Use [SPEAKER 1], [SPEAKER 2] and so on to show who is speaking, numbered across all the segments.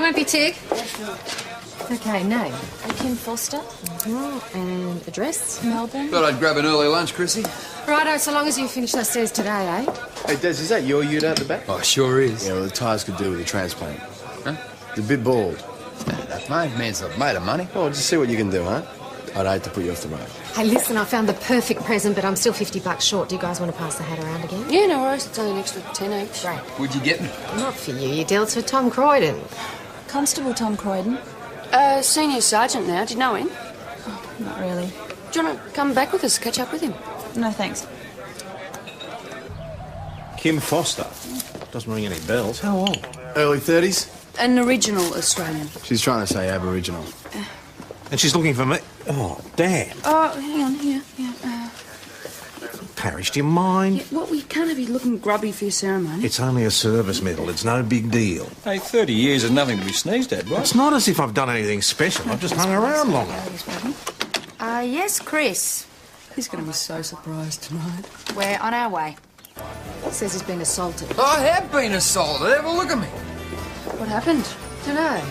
[SPEAKER 1] won't be Tig. Okay, name?
[SPEAKER 2] Kim Foster.
[SPEAKER 1] And address?
[SPEAKER 2] Melbourne.
[SPEAKER 3] Thought I'd grab an early lunch, Chrissy.
[SPEAKER 1] Righto, so long as you finish those stairs today, eh?
[SPEAKER 4] Hey, Des, is that your ute out the back?
[SPEAKER 3] Oh, sure is.
[SPEAKER 4] Yeah, well, the tyres could do with a transplant.
[SPEAKER 3] Huh?
[SPEAKER 4] It's a bit bald.
[SPEAKER 3] That man's not made of money.
[SPEAKER 4] Oh, just see what you can do, huh? I'd hate to put you off the road.
[SPEAKER 1] Hey, listen, I found the perfect present, but I'm still $50 short. Do you guys want to pass the hat around again?
[SPEAKER 2] Yeah, no worries. It's only an extra 10 each.
[SPEAKER 1] Great.
[SPEAKER 3] Would you get me?
[SPEAKER 1] Not for you, you deal. It's for Tom Croydon.
[SPEAKER 2] Constable Tom Croydon.
[SPEAKER 5] Senior sergeant now. Do you know him?
[SPEAKER 2] Oh, not really.
[SPEAKER 5] Do you want to come back with us, catch up with him?
[SPEAKER 2] No, thanks.
[SPEAKER 6] Kim Foster. Doesn't ring any bells. How old?
[SPEAKER 4] Early 30s?
[SPEAKER 5] An original Australian.
[SPEAKER 4] She's trying to say Aboriginal.
[SPEAKER 6] And she's looking for me. Oh, damn.
[SPEAKER 5] Oh, hang on, here.
[SPEAKER 6] Parish, do you mind?
[SPEAKER 5] Yeah, well, we can't have you looking grubby for your ceremony.
[SPEAKER 6] It's only a service medal. It's no big deal.
[SPEAKER 7] Hey, 30 years is nothing to be sneezed at, right?
[SPEAKER 6] It's not as if I've done anything special. I've just hung around longer.
[SPEAKER 5] Yes, Chris. He's going to be so surprised tonight.
[SPEAKER 1] We're on our way. Says he's been assaulted.
[SPEAKER 3] I have been assaulted. Have a look at me.
[SPEAKER 5] What happened?
[SPEAKER 1] Dunno.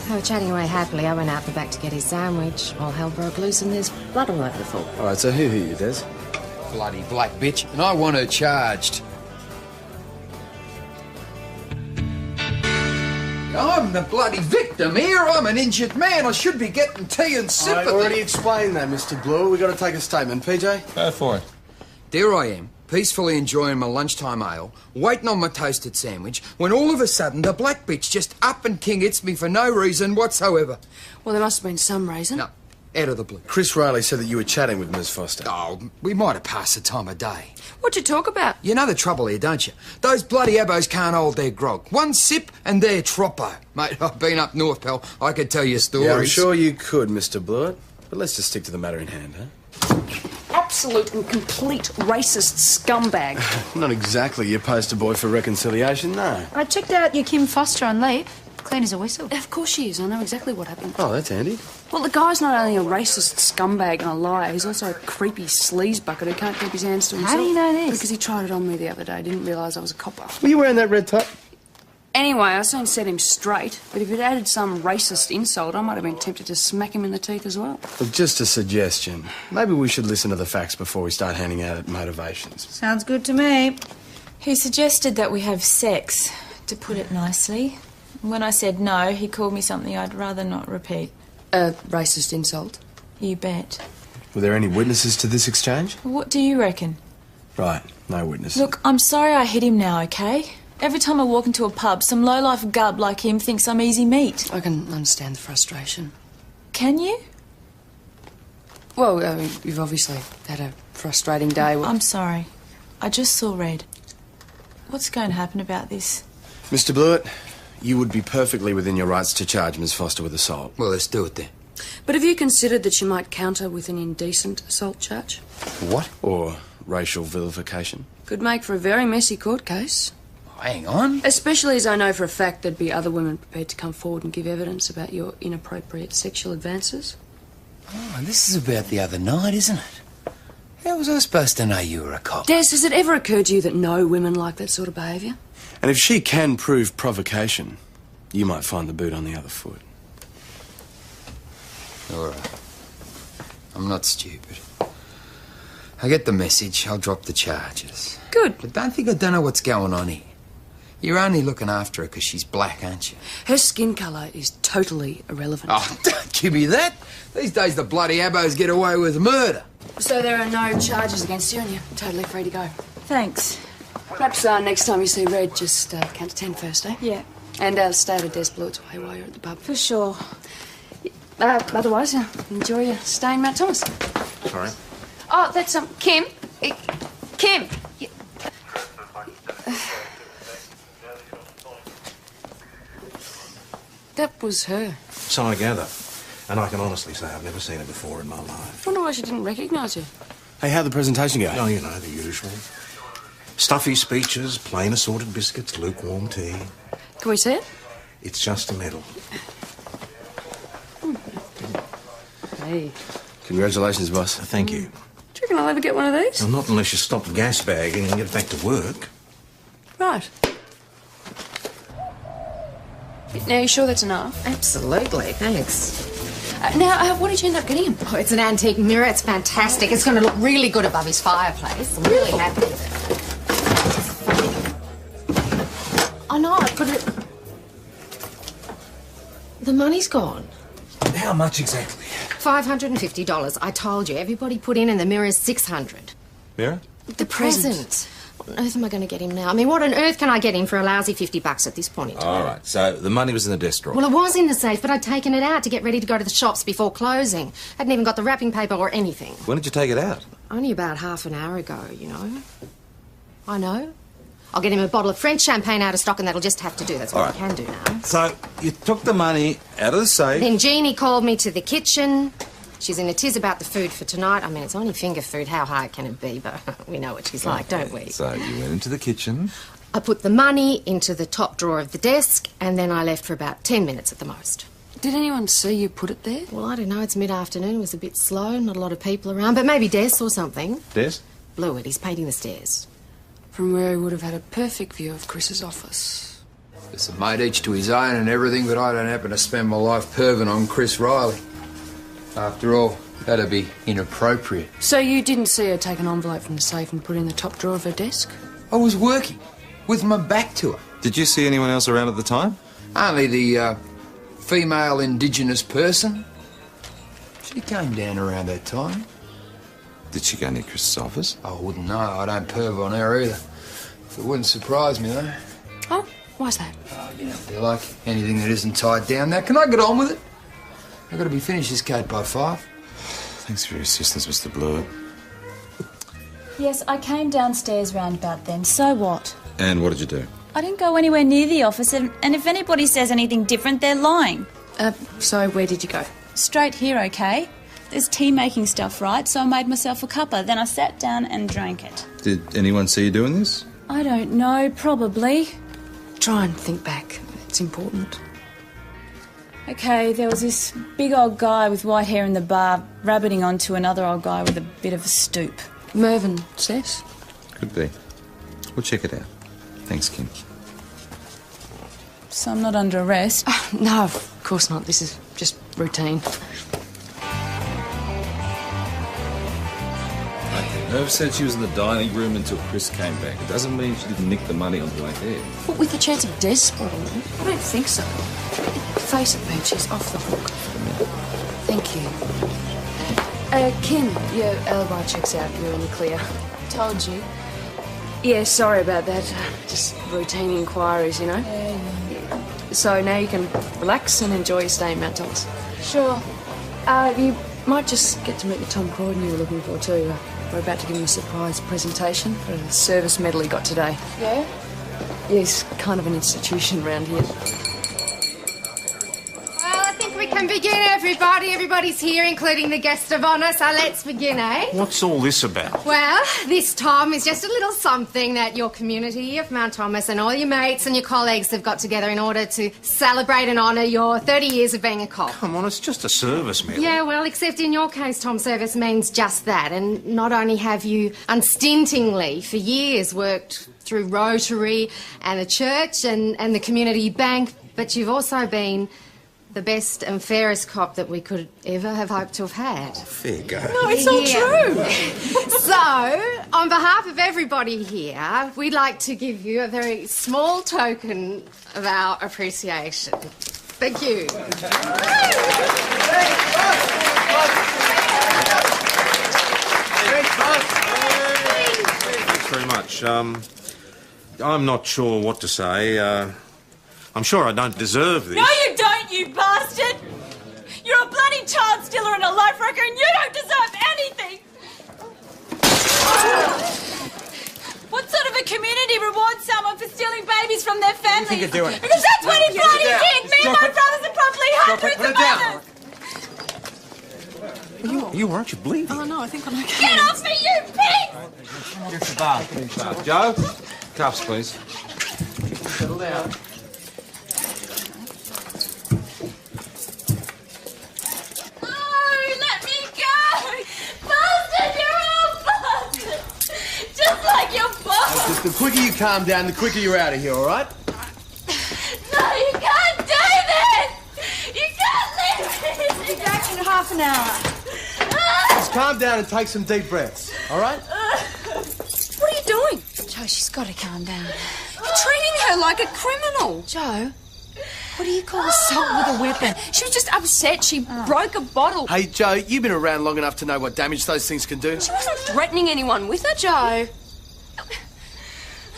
[SPEAKER 1] They were chatting away happily. I went out the back to get his sandwich. All hell broke loose and there's blood all over the floor.
[SPEAKER 4] All right, so who hit you, Des?
[SPEAKER 3] Bloody black bitch. And I want her charged. I'm the bloody victim here. I'm an injured man. I should be getting tea and sympathy.
[SPEAKER 4] I already explained that, Mr. Blue. We've got to take a statement. PJ?
[SPEAKER 7] Go for it.
[SPEAKER 3] There I am, peacefully enjoying my lunchtime ale, waiting on my toasted sandwich, when all of a sudden the black bitch just up and king hits me for no reason whatsoever.
[SPEAKER 5] Well, there must have been some reason.
[SPEAKER 3] No, out of the blue.
[SPEAKER 4] Chris Riley said that you were chatting with Ms. Foster.
[SPEAKER 3] Oh, we might have passed the time of day.
[SPEAKER 5] What'd you talk about?
[SPEAKER 3] You know the trouble here, don't you? Those bloody abos can't hold their grog. One sip and they're troppo. Mate, I've been up north, pal. I could tell you stories.
[SPEAKER 4] Yeah, I'm sure you could, Mr. Blewett. But let's just stick to the matter in hand, huh?
[SPEAKER 5] Absolute and complete racist scumbag.
[SPEAKER 4] Not exactly your poster boy for reconciliation, no.
[SPEAKER 2] I checked out your Kim Foster on leave. Clean as a whistle.
[SPEAKER 5] Of course she is. I know exactly what happened.
[SPEAKER 4] Oh, that's handy.
[SPEAKER 5] Well, the guy's not only a racist scumbag and a liar, he's also a creepy sleaze bucket who can't keep his hands to himself.
[SPEAKER 2] How do you know this?
[SPEAKER 5] Because he tried it on me the other day. Didn't realise I was a copper.
[SPEAKER 4] Were you wearing that red top?
[SPEAKER 5] Anyway, I soon set him straight, but if he'd added some racist insult, I might have been tempted to smack him in the teeth as well.
[SPEAKER 4] Well, just a suggestion. Maybe we should listen to the facts before we start handing out motivations.
[SPEAKER 2] Sounds good to me. He suggested that we have sex, to put it nicely. When I said no, he called me something I'd rather not repeat.
[SPEAKER 5] A racist insult?
[SPEAKER 2] You bet.
[SPEAKER 4] Were there any witnesses to this exchange?
[SPEAKER 2] What do you reckon?
[SPEAKER 4] Right, no witnesses.
[SPEAKER 2] Look, I'm sorry I hit him now, okay? Every time I walk into a pub, some low-life gub like him thinks I'm easy meat.
[SPEAKER 5] I can understand the frustration.
[SPEAKER 2] Can you?
[SPEAKER 5] Well, I mean, you've obviously had a frustrating day.
[SPEAKER 2] I'm sorry. I just saw red. What's going to happen about this?
[SPEAKER 4] Mr. Blewett, you would be perfectly within your rights to charge Ms. Foster with assault.
[SPEAKER 3] Well, let's do it then.
[SPEAKER 5] But have you considered that you might counter with an indecent assault charge?
[SPEAKER 4] What? Or racial vilification?
[SPEAKER 5] Could make for a very messy court case.
[SPEAKER 3] Oh, hang on.
[SPEAKER 5] Especially as I know for a fact there'd be other women prepared to come forward and give evidence about your inappropriate sexual advances.
[SPEAKER 3] Oh, this is about the other night, isn't it? How was I supposed to know you were a cop?
[SPEAKER 5] Des, has it ever occurred to you that no women like that sort of behaviour?
[SPEAKER 4] And if she can prove provocation, you might find the boot on the other foot.
[SPEAKER 3] All right. I'm not stupid. I get the message. I'll drop the charges.
[SPEAKER 5] Good.
[SPEAKER 3] But don't think I don't know what's going on here. You're only looking after her because she's black, aren't you?
[SPEAKER 5] Her skin colour is totally irrelevant.
[SPEAKER 3] Oh, don't give me that. These days the bloody abos get away with murder.
[SPEAKER 5] So there are no charges against you and you're totally free to go.
[SPEAKER 2] Thanks.
[SPEAKER 5] Perhaps next time you see red, just count to 10 first, eh?
[SPEAKER 2] Yeah.
[SPEAKER 5] And stay at Des Blewett's way while you're at the pub.
[SPEAKER 2] For sure.
[SPEAKER 5] Otherwise, enjoy your stay in Mount Thomas.
[SPEAKER 6] Sorry.
[SPEAKER 5] Oh, that's Kim. Kim! That was her.
[SPEAKER 6] So I gather. And I can honestly say I've never seen her before in my life.
[SPEAKER 5] Wonder why she didn't recognise you.
[SPEAKER 4] Hey, how'd the presentation go?
[SPEAKER 6] Oh, you know, the usual. Stuffy speeches, plain assorted biscuits, lukewarm tea.
[SPEAKER 5] Can we see it?
[SPEAKER 6] It's just a medal.
[SPEAKER 5] Hey.
[SPEAKER 4] Congratulations, boss.
[SPEAKER 6] Thank you.
[SPEAKER 5] Do you reckon I'll ever get one of these?
[SPEAKER 6] Well, not unless you stop gas bagging and get back to work.
[SPEAKER 5] Right. Now, you sure that's enough?
[SPEAKER 1] Absolutely, thanks.
[SPEAKER 5] Now, what did you end up getting him?
[SPEAKER 1] Oh, it's an antique mirror. It's fantastic. It's going to look really good above his fireplace. I'm really happy with it. Oh, no, I put it... The money's gone.
[SPEAKER 6] How much exactly?
[SPEAKER 1] $550. I told you. Everybody put in and the mirror's $600.
[SPEAKER 6] Mirror?
[SPEAKER 1] The present. What on earth am I going to get him now? I mean, what on earth can I get him for a lousy $50 at this point in time?
[SPEAKER 6] All right, so the money was in the desk drawer.
[SPEAKER 1] Well, it was in the safe, but I'd taken it out to get ready to go to the shops before closing. Hadn't even got the wrapping paper or anything.
[SPEAKER 6] When did you take it out?
[SPEAKER 1] Only about half an hour ago, you know. I know. I'll get him a bottle of French champagne out of stock and that'll just have to do. That's what I can do now.
[SPEAKER 6] So you took the money out of the safe.
[SPEAKER 1] Then Jeannie called me to the kitchen. She's in a tiz about the food for tonight. I mean, it's only finger food. How hard can it be? But we know what she's like, don't we?
[SPEAKER 6] So you went into the kitchen.
[SPEAKER 1] I put the money into the top drawer of the desk and then I left for about 10 minutes at the most.
[SPEAKER 5] Did anyone see you put it there?
[SPEAKER 1] Well, I don't know. It's mid-afternoon. It was a bit slow. Not a lot of people around. But maybe Des or something.
[SPEAKER 6] Des?
[SPEAKER 1] Blewett. He's painting the stairs.
[SPEAKER 5] From where he would have had a perfect view of Chris's office.
[SPEAKER 3] Listen, mate, each to his own and everything, but I don't happen to spend my life perving on Chris Riley. After all, that'd be inappropriate.
[SPEAKER 5] So you didn't see her take an envelope from the safe and put it in the top drawer of her desk?
[SPEAKER 3] I was working, with my back to her.
[SPEAKER 6] Did you see anyone else around at the time?
[SPEAKER 3] Only the female Indigenous person. She came down around that time.
[SPEAKER 6] Did she go near Chris's office?
[SPEAKER 3] I wouldn't know. I don't perv on her either. It wouldn't surprise me, though.
[SPEAKER 5] Oh, why's that?
[SPEAKER 3] You know, they're like anything that isn't tied down. Now, can I get on with it? I've got to be finished this cake by 5.
[SPEAKER 6] Thanks for your assistance, Mr. Blewett.
[SPEAKER 2] Yes, I came downstairs round about then. So what?
[SPEAKER 6] And what did you do?
[SPEAKER 2] I didn't go anywhere near the office, and if anybody says anything different, they're lying.
[SPEAKER 5] So where did you go?
[SPEAKER 2] Straight here, okay? There's tea-making stuff, right? So I made myself a cuppa. Then I sat down and drank it.
[SPEAKER 6] Did anyone see you doing this?
[SPEAKER 2] I don't know, probably.
[SPEAKER 5] Try and think back. It's important.
[SPEAKER 2] Okay, there was this big old guy with white hair in the bar rabbiting onto another old guy with a bit of a stoop.
[SPEAKER 5] Mervyn says.
[SPEAKER 6] Could be. We'll check it out. Thanks, Kim.
[SPEAKER 2] So I'm not under arrest?
[SPEAKER 5] No, of course not. This is just routine.
[SPEAKER 7] Merv said she was in the dining room until Chris came back. It doesn't mean she didn't nick the money on the way there.
[SPEAKER 5] But with the chance of Des spotting them, I don't think so. Face it, babe, she's off the hook. Thank you. Kim, your alibi checks out. You're in the clear.
[SPEAKER 2] Told you.
[SPEAKER 5] Yeah, sorry about that. Just routine inquiries, you know? Yeah. So now you can relax and enjoy your stay in Mount Thomas.
[SPEAKER 2] Sure.
[SPEAKER 5] You might just get to meet the Tom Croydon you were looking for, too. We're about to give him a surprise presentation for a service medal he got today.
[SPEAKER 2] Yeah?
[SPEAKER 5] Yeah, he's kind of an institution around here.
[SPEAKER 1] Well, I think we can begin, everybody. Everybody's here, including the guest of honour, so let's begin, eh?
[SPEAKER 8] What's all this about?
[SPEAKER 1] Well, this, Tom, is just a little something that your community of Mount Thomas and all your mates and your colleagues have got together in order to celebrate and honour your 30 years of being a cop.
[SPEAKER 8] Come on, it's just a service medal.
[SPEAKER 1] Yeah, well, except in your case, Tom, service means just that. And not only have you unstintingly for years worked through Rotary and the church and the community bank, but you've also been the best and fairest cop that we could ever have hoped to have had.
[SPEAKER 6] Fair go.
[SPEAKER 5] No, it's all true.
[SPEAKER 1] So, on behalf of everybody here, we'd like to give you a very small token of our appreciation. Thank you.
[SPEAKER 8] Thanks very much. I'm not sure what to say. I'm sure I don't deserve this.
[SPEAKER 2] No, you don't, you bastard! You're a bloody child stealer and a life wrecker, and you don't deserve anything! What sort of a community rewards someone for stealing babies from their families?
[SPEAKER 6] What do you think you're doing?
[SPEAKER 2] Because that's what he bloody did! Me and my brothers are probably hundreds of others!
[SPEAKER 8] Are you all right? You're bleeding.
[SPEAKER 5] Oh, no, I think I'm okay.
[SPEAKER 2] Get off me, you pig!
[SPEAKER 7] Get the bar. Joe, cuffs, please.
[SPEAKER 3] Settle down.
[SPEAKER 2] Let me go! Bastard, you're all bastard! Just like your boss!
[SPEAKER 4] Just the quicker you calm down, the quicker you're out of here, all right?
[SPEAKER 2] No, you can't do
[SPEAKER 5] be back in half an hour.
[SPEAKER 4] Just calm down and take some deep breaths, all right?
[SPEAKER 5] What are you doing?
[SPEAKER 2] Joe, she's got to calm down.
[SPEAKER 5] You're treating her like a criminal.
[SPEAKER 2] Joe, what do you call assault with a weapon?
[SPEAKER 5] She was just upset. She broke a bottle.
[SPEAKER 4] Hey, Joe, you've been around long enough to know what damage those things can do.
[SPEAKER 5] She wasn't threatening anyone with it.
[SPEAKER 2] Joe.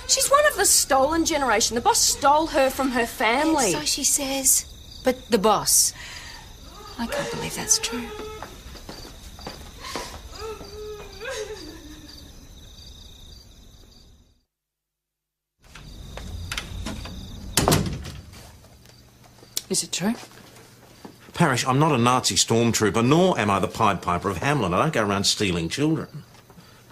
[SPEAKER 5] She's one of the stolen generation. The boss stole her from her family.
[SPEAKER 2] So she says. But the boss. I can't believe that's true.
[SPEAKER 5] Is it true?
[SPEAKER 8] Parish, I'm not a Nazi stormtrooper, nor am I the Pied Piper of Hamelin. I don't go around stealing children.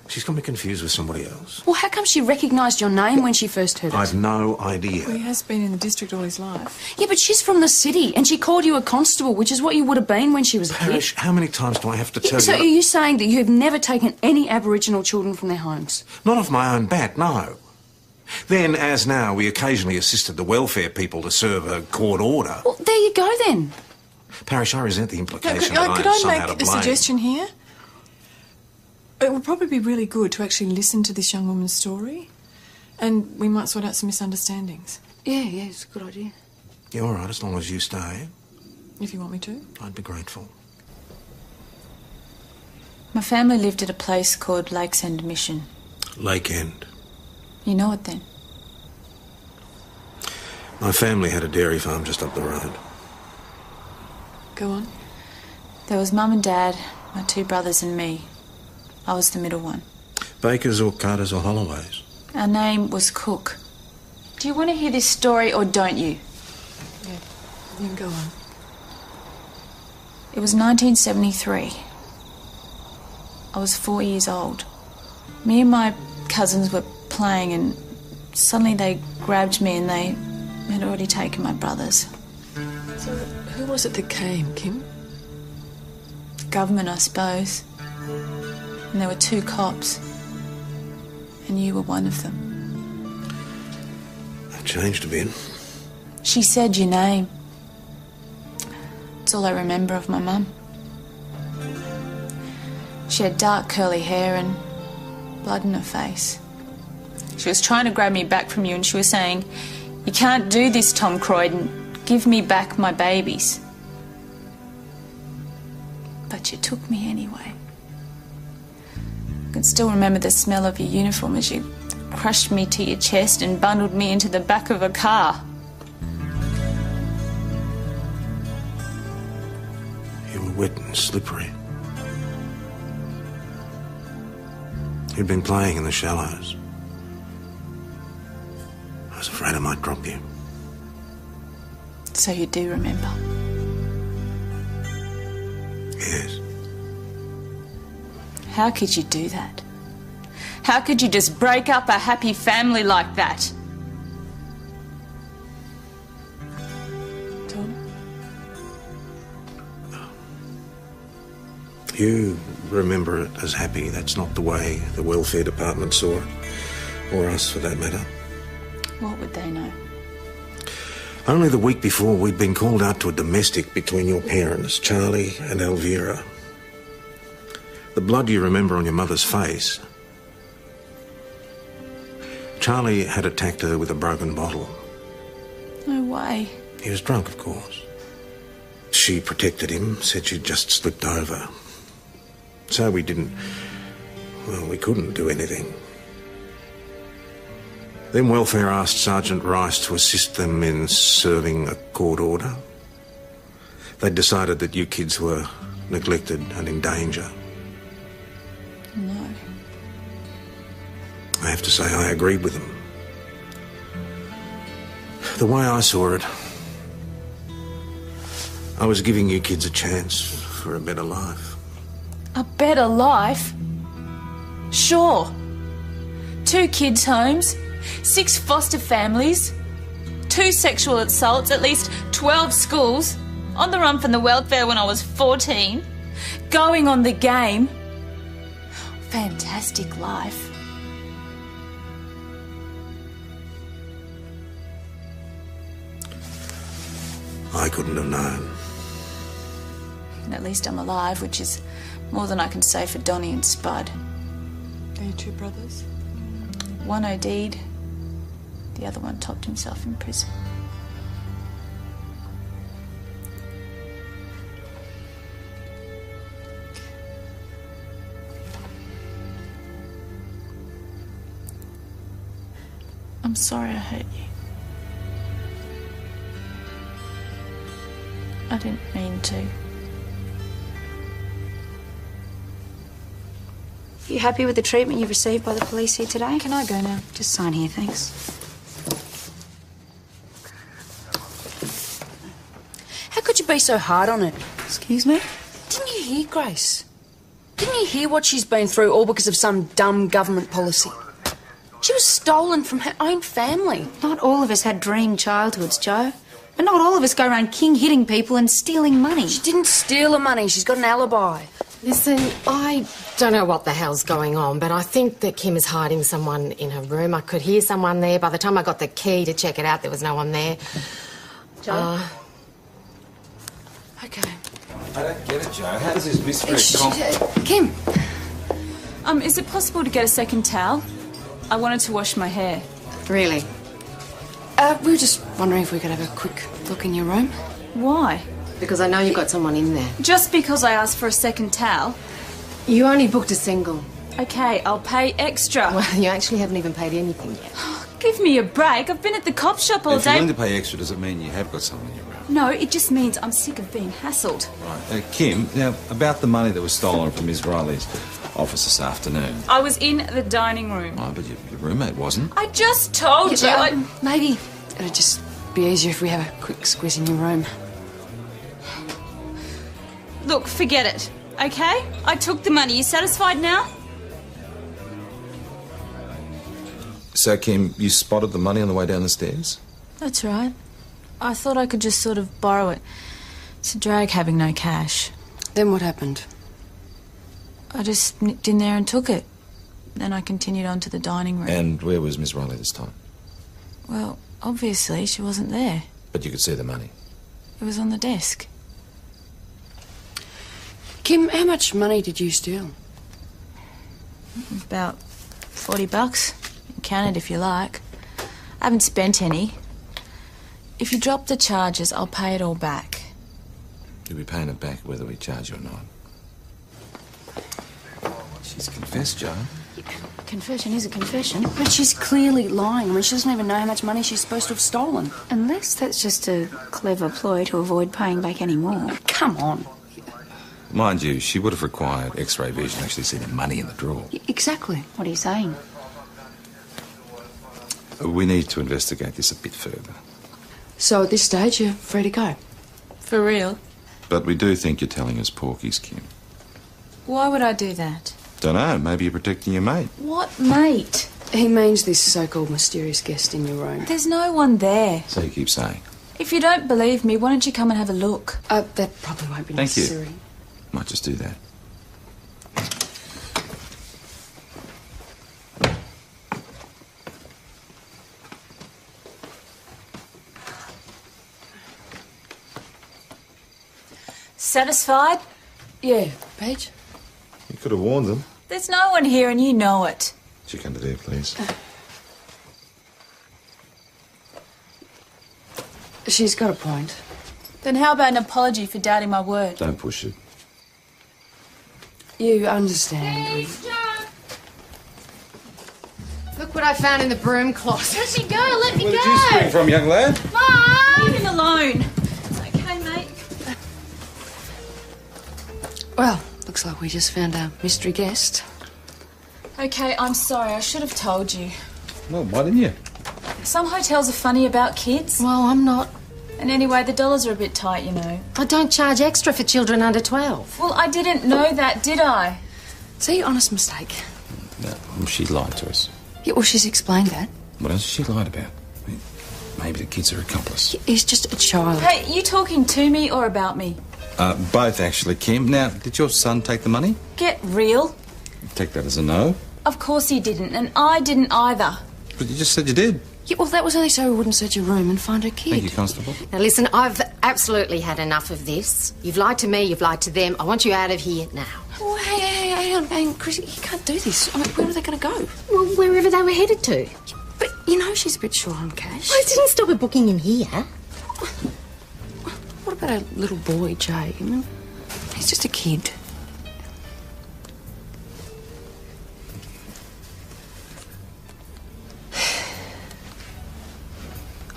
[SPEAKER 8] She's got me confused with somebody else.
[SPEAKER 5] Well, how come she recognised your name when she first heard it?
[SPEAKER 8] I've no idea.
[SPEAKER 9] Well, he has been in the district all his life.
[SPEAKER 5] Yeah, but she's from the city, and she called you a constable, which is what you would have been when she was a kid.
[SPEAKER 8] Parish, how many times do I have to tell
[SPEAKER 5] So
[SPEAKER 8] you?
[SPEAKER 5] are you saying that you have never taken any Aboriginal children from their homes?
[SPEAKER 8] Not off my own bat, no. Then, as now, we occasionally assisted the welfare people to serve a court order.
[SPEAKER 5] Well, there you go then.
[SPEAKER 8] Parish, I resent the implication that
[SPEAKER 9] Could
[SPEAKER 8] I am
[SPEAKER 9] I
[SPEAKER 8] somehow to
[SPEAKER 9] make a
[SPEAKER 8] blame.
[SPEAKER 9] suggestion here? It would probably be really good to actually listen to this young woman's story, and we might sort out some misunderstandings,
[SPEAKER 5] Yeah, it's a good idea.
[SPEAKER 8] Yeah, all right, as long as you stay,
[SPEAKER 9] if you want me to.
[SPEAKER 8] I'd be grateful.
[SPEAKER 2] My family lived at a place called Lakes End Mission.
[SPEAKER 8] Lake End.
[SPEAKER 2] You know it then?
[SPEAKER 8] My family had a dairy farm just up the road.
[SPEAKER 9] Go on.
[SPEAKER 2] There was Mum and Dad, my two brothers and me. I was the middle one.
[SPEAKER 8] Bakers or Carters or Holloways?
[SPEAKER 2] Our name was Cook. Do you want to hear this story or don't you?
[SPEAKER 9] Yeah, you can go on.
[SPEAKER 2] It was 1973. I was 4 years old. Me and my cousins were playing and suddenly they grabbed me and they had already taken my brothers.
[SPEAKER 9] So, who was it that came, Kim?
[SPEAKER 2] The government, I suppose. And there were 2 cops. And you were one of them.
[SPEAKER 8] I've changed a bit.
[SPEAKER 2] She said your name. It's all I remember of my mum. She had dark curly hair and blood in her face. She was trying to grab me back from you and she was saying, "You can't do this, Tom Croydon. Give me back my babies." But you took me anyway. I can still remember the smell of your uniform as you crushed me to your chest and bundled me into the back of a car.
[SPEAKER 8] You were wet and slippery. You'd been playing in the shallows. I was afraid I might drop you.
[SPEAKER 2] So you do remember?
[SPEAKER 8] Yes.
[SPEAKER 2] How could you do that? How could you just break up a happy family like that?
[SPEAKER 9] Tom?
[SPEAKER 8] You remember it as happy. That's not the way the welfare department saw it. Or us, for that matter.
[SPEAKER 2] What would they know?
[SPEAKER 8] Only the week before, we'd been called out to a domestic between your parents, Charlie and Elvira. The blood you remember on your mother's face. Charlie had attacked her with a broken bottle.
[SPEAKER 2] No way.
[SPEAKER 8] He was drunk, of course. She protected him, said she'd just slipped over. So we didn't... well, we couldn't do anything. Then welfare asked Sergeant Rice to assist them in serving a court order. They'd decided that you kids were neglected and in danger.
[SPEAKER 2] No.
[SPEAKER 8] I have to say I agreed with them. The way I saw it, I was giving you kids a chance for a better life.
[SPEAKER 2] A better life? Sure. 2 kids' homes, 6 foster families, 2 sexual assaults, at least 12 schools, on the run from the welfare when I was 14, going on the game. Fantastic life.
[SPEAKER 8] I couldn't have known.
[SPEAKER 2] And at least I'm alive, which is more than I can say for Donnie and Spud.
[SPEAKER 9] Are you two brothers?
[SPEAKER 2] One OD'd, the other one topped himself in prison. I'm sorry I hurt you. I didn't mean to.
[SPEAKER 5] You happy with the treatment you've received by the police here today?
[SPEAKER 2] Can I go now?
[SPEAKER 5] Just sign here, thanks. How could you be so hard on it?
[SPEAKER 2] Excuse me?
[SPEAKER 5] Didn't you hear, Grace? Didn't you hear what she's been through all because of some dumb government policy? She was stolen from her own family.
[SPEAKER 10] Not all of us had dream childhoods, Joe. But not all of us go around hitting people and stealing money.
[SPEAKER 5] She didn't steal her money. She's got an alibi.
[SPEAKER 1] Listen, I don't know what the hell's going on, but I think that Kim is hiding someone in her room. I could hear someone there. By the time I got the key to check it out, there was no one there.
[SPEAKER 10] Joe?
[SPEAKER 5] Okay.
[SPEAKER 7] I don't get it, Joe. How does this mystery...
[SPEAKER 5] Kim!
[SPEAKER 2] Is it possible to get a second towel? I wanted to wash my hair.
[SPEAKER 5] Really? We were just wondering if we could have a quick look in your room.
[SPEAKER 2] Why?
[SPEAKER 1] Because I know you've got someone in there.
[SPEAKER 2] Just because I asked for a second towel?
[SPEAKER 1] You only booked a single.
[SPEAKER 2] Okay, I'll pay extra.
[SPEAKER 1] Well, you actually haven't even paid anything yet.
[SPEAKER 2] Give me a break. I've been at the cop shop all
[SPEAKER 7] If you're
[SPEAKER 2] day.
[SPEAKER 7] willing to pay extra, does it mean you have got someone in your room?
[SPEAKER 2] No, it just means I'm sick of being hassled.
[SPEAKER 7] Right. Kim, now, about the money that was stolen from Ms. Riley's office this afternoon.
[SPEAKER 2] I was in the dining room.
[SPEAKER 7] Oh, but your roommate wasn't.
[SPEAKER 2] I just told you.
[SPEAKER 5] Maybe it'd just be easier if we have a quick squiz in your room.
[SPEAKER 2] Look, forget it, okay? I took the money. You satisfied now?
[SPEAKER 7] So, Kim, you spotted the money on the way down the stairs?
[SPEAKER 2] That's right. I thought I could just sort of borrow it. It's a drag having no cash.
[SPEAKER 5] Then what happened?
[SPEAKER 2] I just nipped in there and took it. Then I continued on to the dining room.
[SPEAKER 7] And where was Miss Riley this time?
[SPEAKER 2] Well, obviously she wasn't there.
[SPEAKER 7] But you could see the money.
[SPEAKER 2] It was on the desk.
[SPEAKER 5] Kim, how much money did you steal?
[SPEAKER 2] About $40. Count it if you like. I haven't spent any. If you drop the charges, I'll pay it all back.
[SPEAKER 7] You'll be paying it back whether we charge you or not. She's confessed, Joe.
[SPEAKER 5] Confession is a confession. But she's clearly lying. I mean, she doesn't even know how much money she's supposed to have stolen.
[SPEAKER 10] Unless that's just a clever ploy to avoid paying back any more.
[SPEAKER 5] Come on.
[SPEAKER 7] Mind you, she would have required X-ray vision to actually see the money in the drawer.
[SPEAKER 5] Exactly.
[SPEAKER 10] What are you saying?
[SPEAKER 7] We need to investigate this a bit further.
[SPEAKER 5] So at this stage, you're free to go.
[SPEAKER 2] For real?
[SPEAKER 7] But we do think you're telling us porkies, Kim.
[SPEAKER 2] Why would I do that?
[SPEAKER 7] Don't know, maybe you're protecting your mate.
[SPEAKER 2] What mate?
[SPEAKER 5] He means this so-called mysterious guest in your room.
[SPEAKER 2] There's no one there.
[SPEAKER 7] So you keep saying.
[SPEAKER 2] If you don't believe me, why don't you come and have a look?
[SPEAKER 5] That probably won't be
[SPEAKER 7] Thank you.
[SPEAKER 5] necessary.
[SPEAKER 7] Might just do that.
[SPEAKER 2] Satisfied?
[SPEAKER 5] Yeah, Paige?
[SPEAKER 7] You could have warned them.
[SPEAKER 2] There's no one here and you know it.
[SPEAKER 7] Would you come to there, please?
[SPEAKER 5] She's got a point.
[SPEAKER 2] Then how about an apology for doubting my word?
[SPEAKER 7] Don't push it.
[SPEAKER 5] You understand.
[SPEAKER 1] Look what I found in the broom closet.
[SPEAKER 10] Let me go, let me
[SPEAKER 7] Where did you spring from, young lad?
[SPEAKER 2] Leave him alone. Okay, mate.
[SPEAKER 5] Well, looks like we just found our mystery guest.
[SPEAKER 2] Okay, I'm sorry. I should have told you.
[SPEAKER 7] Well, why didn't you?
[SPEAKER 2] Some hotels are funny about kids.
[SPEAKER 1] Well, I'm not.
[SPEAKER 2] And anyway, the dollars are a bit tight, you know.
[SPEAKER 1] I don't charge extra for children under 12.
[SPEAKER 2] Well, I didn't know that, did I?
[SPEAKER 5] See, honest mistake.
[SPEAKER 7] No, she lied to us.
[SPEAKER 5] Yeah, well, she's explained that.
[SPEAKER 7] What else has she lied about? I mean, maybe the kid's her accomplice.
[SPEAKER 5] He's just a child.
[SPEAKER 2] Hey, you talking to me or about me?
[SPEAKER 7] Both, actually, Kim. Now, did your son take the money?
[SPEAKER 2] Get real.
[SPEAKER 7] Take that as a no.
[SPEAKER 2] Of course he didn't, and I didn't either.
[SPEAKER 7] But you just said you did.
[SPEAKER 5] Yeah, well, that was only so we wouldn't search your room and find her kid.
[SPEAKER 7] Thank you, Constable.
[SPEAKER 1] Now listen, I've absolutely had enough of this. You've lied to me, you've lied to them. I want you out of here now.
[SPEAKER 5] Oh, hey, hang on, Chris, you can't do this. I mean, where are they going to go?
[SPEAKER 1] Well, wherever they were headed to.
[SPEAKER 5] But you know she's a bit short on cash.
[SPEAKER 1] Well, it didn't stop her booking him here.
[SPEAKER 5] What about a little boy, Jay? I mean, he's just a kid.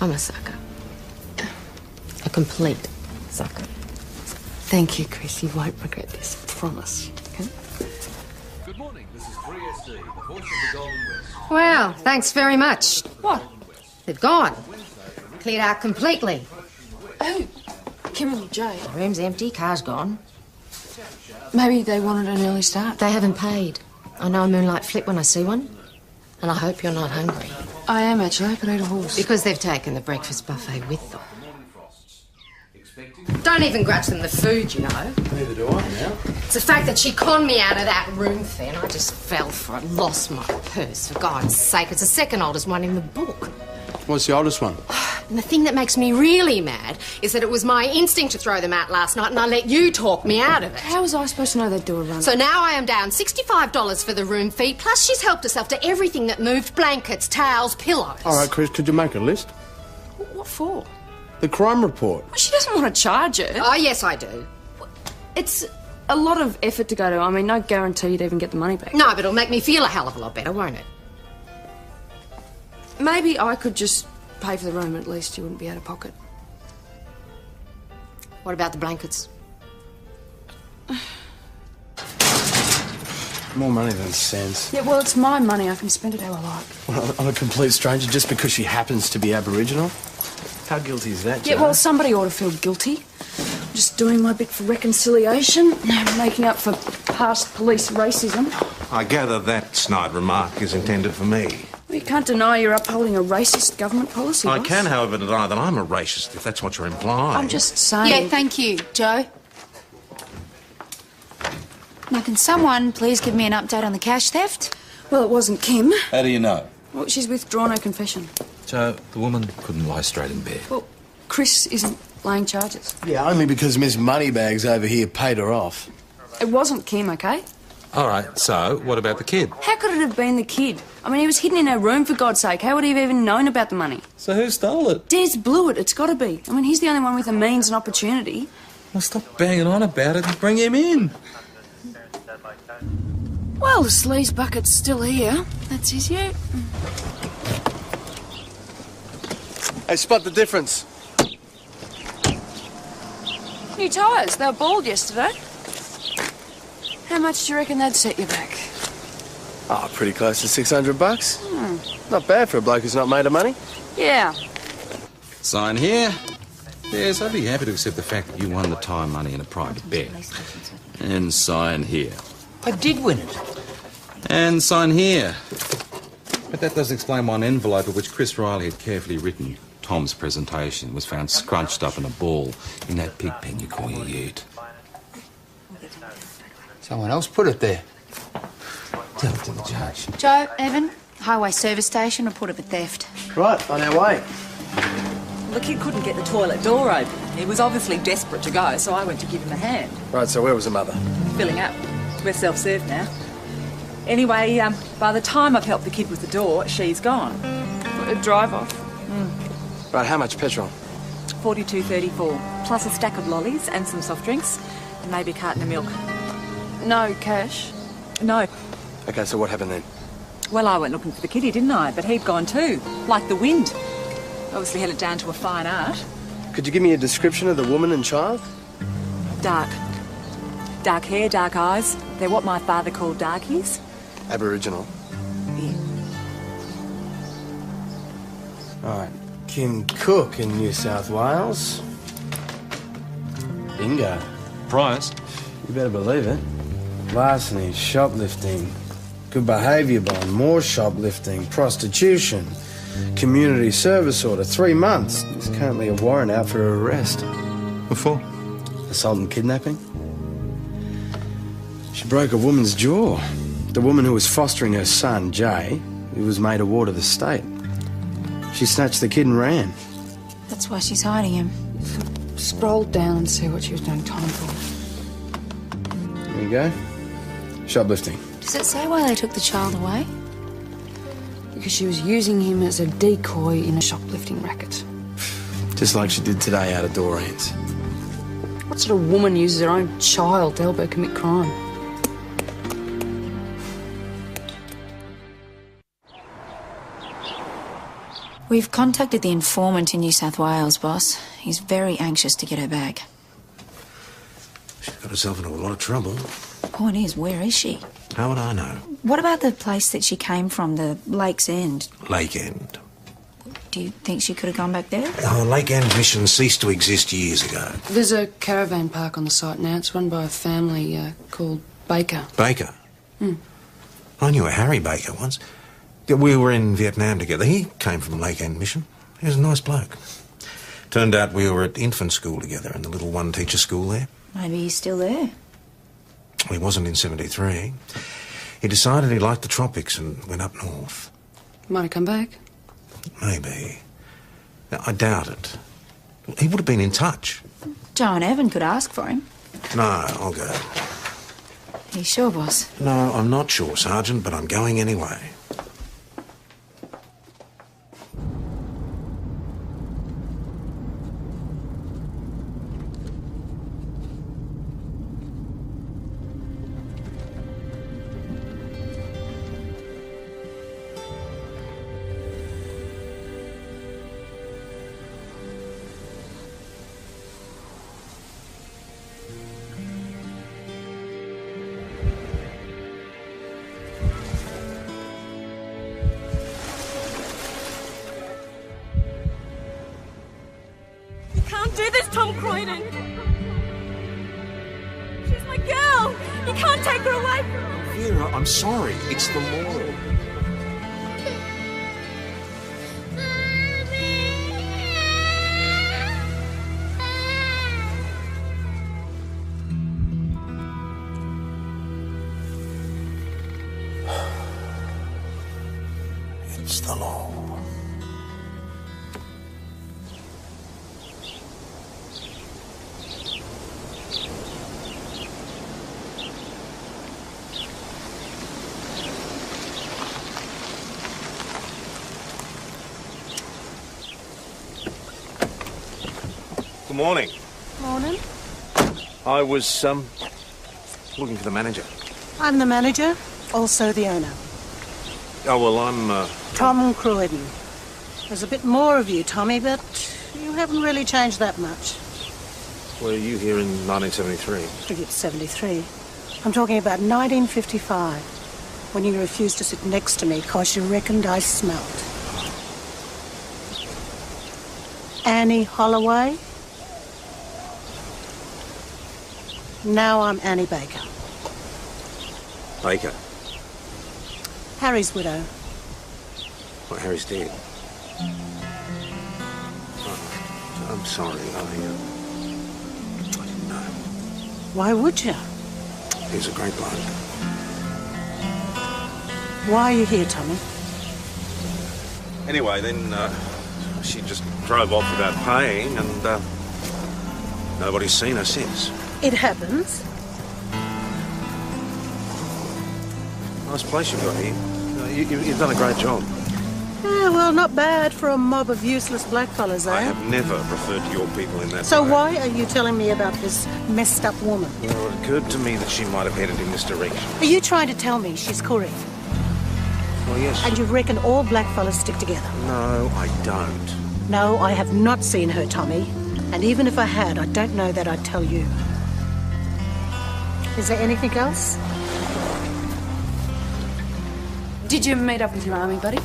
[SPEAKER 1] I'm a sucker. A complete sucker.
[SPEAKER 5] Thank you, Chris. You won't regret this. Promise. Okay?
[SPEAKER 11] Good morning. This is 3SD, the voice of the Golden West.
[SPEAKER 1] Well, thanks very much.
[SPEAKER 5] What?
[SPEAKER 1] They've gone. Cleared out completely.
[SPEAKER 5] Oh, Kim and Jay.
[SPEAKER 1] The room's empty, car's gone.
[SPEAKER 5] Maybe they wanted an early start.
[SPEAKER 1] They haven't paid. I know a moonlight flip when I see one. And I hope you're not hungry.
[SPEAKER 5] I am, actually. I could eat a horse.
[SPEAKER 1] Because they've taken the breakfast buffet with them. Don't even grudge them the food, you know.
[SPEAKER 4] Neither do I now.
[SPEAKER 1] It's the fact that she conned me out of that room thing. I just fell for it. Lost my purse, for God's sake. It's the second oldest one in the book.
[SPEAKER 4] What's the oldest one?
[SPEAKER 1] And the thing that makes me really mad is that it was my instinct to throw them out last night and I let you talk me out of it.
[SPEAKER 5] How was I supposed to know they'd do a run?
[SPEAKER 1] So now I am down $65 for the room fee, plus she's helped herself to everything that moved: blankets, towels, pillows.
[SPEAKER 4] All right, Chris, could you make a list?
[SPEAKER 5] What for?
[SPEAKER 4] The crime report.
[SPEAKER 5] Well, she doesn't want to charge it.
[SPEAKER 1] Oh, yes, I do.
[SPEAKER 5] It's a lot of effort to go to. I mean, no guarantee you'd even get the money back.
[SPEAKER 1] No, but it'll make me feel a hell of a lot better, won't it?
[SPEAKER 5] Maybe I could just pay for the room, at least you wouldn't be out of pocket.
[SPEAKER 1] What about the blankets?
[SPEAKER 4] More money than sense.
[SPEAKER 5] Yeah, well, it's my money. I can spend it how I like.
[SPEAKER 4] Well, I'm a complete stranger just because she happens to be Aboriginal? How guilty is that,
[SPEAKER 5] Yeah,
[SPEAKER 4] Joe?
[SPEAKER 5] well, somebody ought to feel guilty. I'm just doing my bit for reconciliation, making up for past police racism.
[SPEAKER 8] I gather that snide remark is intended for me.
[SPEAKER 5] Well, you can't deny you're upholding a racist government policy,
[SPEAKER 8] I
[SPEAKER 5] boss.
[SPEAKER 8] can, however, deny that I'm a racist, if that's what you're implying.
[SPEAKER 5] I'm just saying...
[SPEAKER 10] Yeah, thank you, Joe. Now, can someone please give me an update on the cash theft?
[SPEAKER 5] Well, it wasn't Kim.
[SPEAKER 7] How do you know?
[SPEAKER 5] Well, she's withdrawn her confession.
[SPEAKER 7] Joe, the woman couldn't lie straight in bed.
[SPEAKER 5] Well, Chris isn't laying charges.
[SPEAKER 4] Yeah, only because Miss Moneybags over here paid her off.
[SPEAKER 5] It wasn't Kim, okay?
[SPEAKER 7] All right, so what about the kid?
[SPEAKER 5] How could it have been the kid? I mean, he was hidden in her room, for God's sake. How would he have even known about the money?
[SPEAKER 7] So who stole it?
[SPEAKER 5] Des blew it. It's got to be. I mean, he's the only one with the means and opportunity.
[SPEAKER 7] Well, stop banging on about it and bring him in.
[SPEAKER 5] Well, the sleaze bucket's still here. That's his ute.
[SPEAKER 4] Hey, spot the difference.
[SPEAKER 5] New tyres. They were bald yesterday. How much do you reckon they'd set you back?
[SPEAKER 4] Oh, pretty close to $600. Not bad for a bloke who's not made of money.
[SPEAKER 5] Yeah.
[SPEAKER 7] Sign here. Yes, I'd be happy to accept the fact that you won the time money in a private bet. And sign here.
[SPEAKER 12] I did win it.
[SPEAKER 7] And sign here. But that does explain why an envelope of which Chris Riley had carefully written Tom's presentation was found scrunched up in a ball in that pig pen you call your ute.
[SPEAKER 12] Someone else put it there.
[SPEAKER 7] Tell it to the judge.
[SPEAKER 10] Joe, Evan, highway service station report for theft.
[SPEAKER 4] Right, on our way.
[SPEAKER 13] The kid couldn't get the toilet door open. He was obviously desperate to go, so I went to give him a hand.
[SPEAKER 4] Right, so where was the mother?
[SPEAKER 13] Filling up. We're self-served now. Anyway, by the time I've helped the kid with the door, she's gone.
[SPEAKER 5] Drive off.
[SPEAKER 4] Right, how much petrol?
[SPEAKER 13] $42.34, plus a stack of lollies and some soft drinks, and maybe a carton of milk.
[SPEAKER 5] No cash?
[SPEAKER 13] No.
[SPEAKER 4] Okay, so what happened then?
[SPEAKER 13] Well, I went looking for the kiddie, didn't I? But he'd gone too, like the wind. Obviously headed down to a fine art.
[SPEAKER 4] Could you give me a description of the woman and child?
[SPEAKER 13] Dark. Dark hair, dark eyes. They're what my father called darkies.
[SPEAKER 4] Aboriginal.
[SPEAKER 13] Yeah.
[SPEAKER 4] All right. Kim Cook in New South Wales. Bingo.
[SPEAKER 7] Price?
[SPEAKER 4] You better believe it. Larceny, shoplifting, good behaviour bond, more shoplifting, prostitution, community service order, 3 months. There's currently a warrant out for her arrest.
[SPEAKER 7] What for?
[SPEAKER 4] Assault and kidnapping. She broke a woman's jaw. The woman who was fostering her son, Jay, who was made a ward of the state. She snatched the kid and ran.
[SPEAKER 10] That's why she's hiding him.
[SPEAKER 5] Scroll down and see what she was doing time for.
[SPEAKER 4] There you go. Shoplifting.
[SPEAKER 10] Does it say why they took the child away?
[SPEAKER 5] Because she was using him as a decoy in a shoplifting racket.
[SPEAKER 4] Just like she did today out of Doreen's.
[SPEAKER 5] What sort of woman uses her own child to help her commit crime?
[SPEAKER 10] We've contacted the informant in New South Wales, boss. He's very anxious to get her back.
[SPEAKER 8] She's got herself into a lot of trouble.
[SPEAKER 10] Point is, where is she?
[SPEAKER 8] How would I know?
[SPEAKER 10] What about the place that she came from, the Lake's End?
[SPEAKER 8] Lake End.
[SPEAKER 10] Do you think she could have gone back there?
[SPEAKER 8] Oh, Lake End Mission ceased to exist years ago.
[SPEAKER 5] There's a caravan park on the site now. It's run by a family called Baker.
[SPEAKER 8] Baker? I knew a Harry Baker once. We were in Vietnam together. He came from Lake End Mission. He was a nice bloke. Turned out we were at infant school together in the little one-teacher school there.
[SPEAKER 10] Maybe he's still there.
[SPEAKER 8] He wasn't in 73. He decided he liked the tropics and went up north.
[SPEAKER 5] Might have come back.
[SPEAKER 8] Maybe. I doubt it. He would have been in touch.
[SPEAKER 10] Joe and Evan could ask for him.
[SPEAKER 8] No, I'll go.
[SPEAKER 10] Are you sure, boss?
[SPEAKER 8] No, I'm not sure, Sergeant, but I'm going anyway.
[SPEAKER 2] Can't do this, Tom Croydon. She's my girl. You can't take her away from me.
[SPEAKER 8] Vera, I'm sorry. It's the law. It's the law. Good morning.
[SPEAKER 14] Morning.
[SPEAKER 8] I was, looking for the manager.
[SPEAKER 14] I'm the manager, also the owner.
[SPEAKER 8] Oh, well, I'm,
[SPEAKER 14] Tom Croydon. There's a bit more of you, Tommy, but you haven't really changed that much.
[SPEAKER 8] Were you here in 1973?
[SPEAKER 14] Forget 73. I'm talking about 1955, when you refused to sit next to me because you reckoned I smelt. Annie Holloway. Now I'm Annie Baker.
[SPEAKER 8] Baker?
[SPEAKER 14] Harry's widow.
[SPEAKER 8] Well, Harry's dead. Oh, I'm sorry. I didn't know.
[SPEAKER 14] Why would you?
[SPEAKER 8] He was a great bloke.
[SPEAKER 14] Why are you here, Tommy?
[SPEAKER 8] Anyway, then, she just drove off without paying, and, nobody's seen her since.
[SPEAKER 14] It happens.
[SPEAKER 8] Nice place you've got here. You've done a great job.
[SPEAKER 14] Yeah, well, not bad for a mob of useless blackfellas, eh?
[SPEAKER 8] I have never referred to your people in that
[SPEAKER 14] So
[SPEAKER 8] way.
[SPEAKER 14] why are you telling me about this messed up woman?
[SPEAKER 8] Well, it occurred to me that she might have headed in this direction.
[SPEAKER 14] Are you trying to tell me she's Koori?
[SPEAKER 8] Well, yes.
[SPEAKER 14] And you reckon all blackfellas stick together?
[SPEAKER 8] No, I don't.
[SPEAKER 14] No, I have not seen her, Tommy. And even if I had, I don't know that I'd tell you. Is there anything else?
[SPEAKER 5] Did you meet up with your army buddy?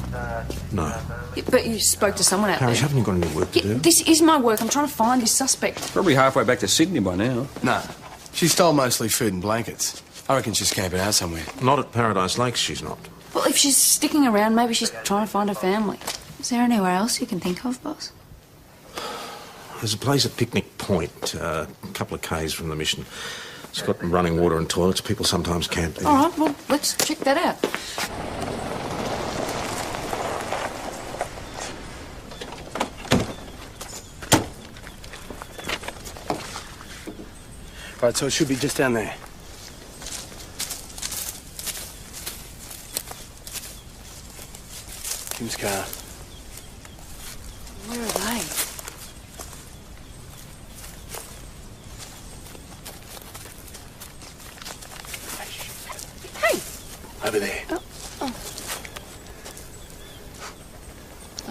[SPEAKER 8] No.
[SPEAKER 5] Yeah, but you spoke to someone out
[SPEAKER 8] Harry,
[SPEAKER 5] there.
[SPEAKER 8] haven't you got any work to do?
[SPEAKER 5] This is my work. I'm trying to find this suspect.
[SPEAKER 12] Probably halfway back to Sydney by now.
[SPEAKER 4] No. She stole mostly food and blankets. I reckon she's camping out somewhere.
[SPEAKER 8] Not at Paradise Lakes, she's not.
[SPEAKER 5] Well, if she's sticking around, maybe she's trying to find her family.
[SPEAKER 10] Is there anywhere else you can think of, boss?
[SPEAKER 8] There's a place at Picnic Point, a couple of k's from the mission. It's got running water and toilets. People sometimes camp there.
[SPEAKER 5] All right, well, let's check that out.
[SPEAKER 4] Right, so it should be just down there. Kim's car.
[SPEAKER 5] Where are they? Hey!
[SPEAKER 4] Over there.
[SPEAKER 5] Oh.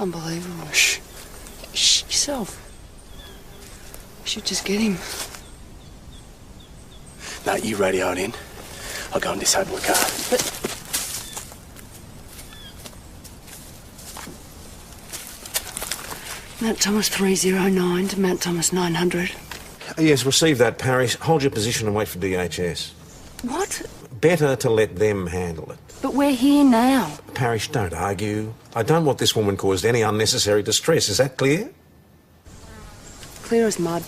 [SPEAKER 5] Unbelievable.
[SPEAKER 4] Shh.
[SPEAKER 5] Shh, yourself. We should just get him.
[SPEAKER 4] No, you radio it in. I'll go and disable the car.
[SPEAKER 5] But... Mount Thomas 309 to Mount Thomas 900.
[SPEAKER 8] Yes, receive that, Parish. Hold your position and wait for DHS.
[SPEAKER 5] What?
[SPEAKER 8] Better to let them handle it.
[SPEAKER 5] But we're here now.
[SPEAKER 8] Parish, don't argue. I don't want this woman caused any unnecessary distress. Is that clear?
[SPEAKER 5] Clear as mud.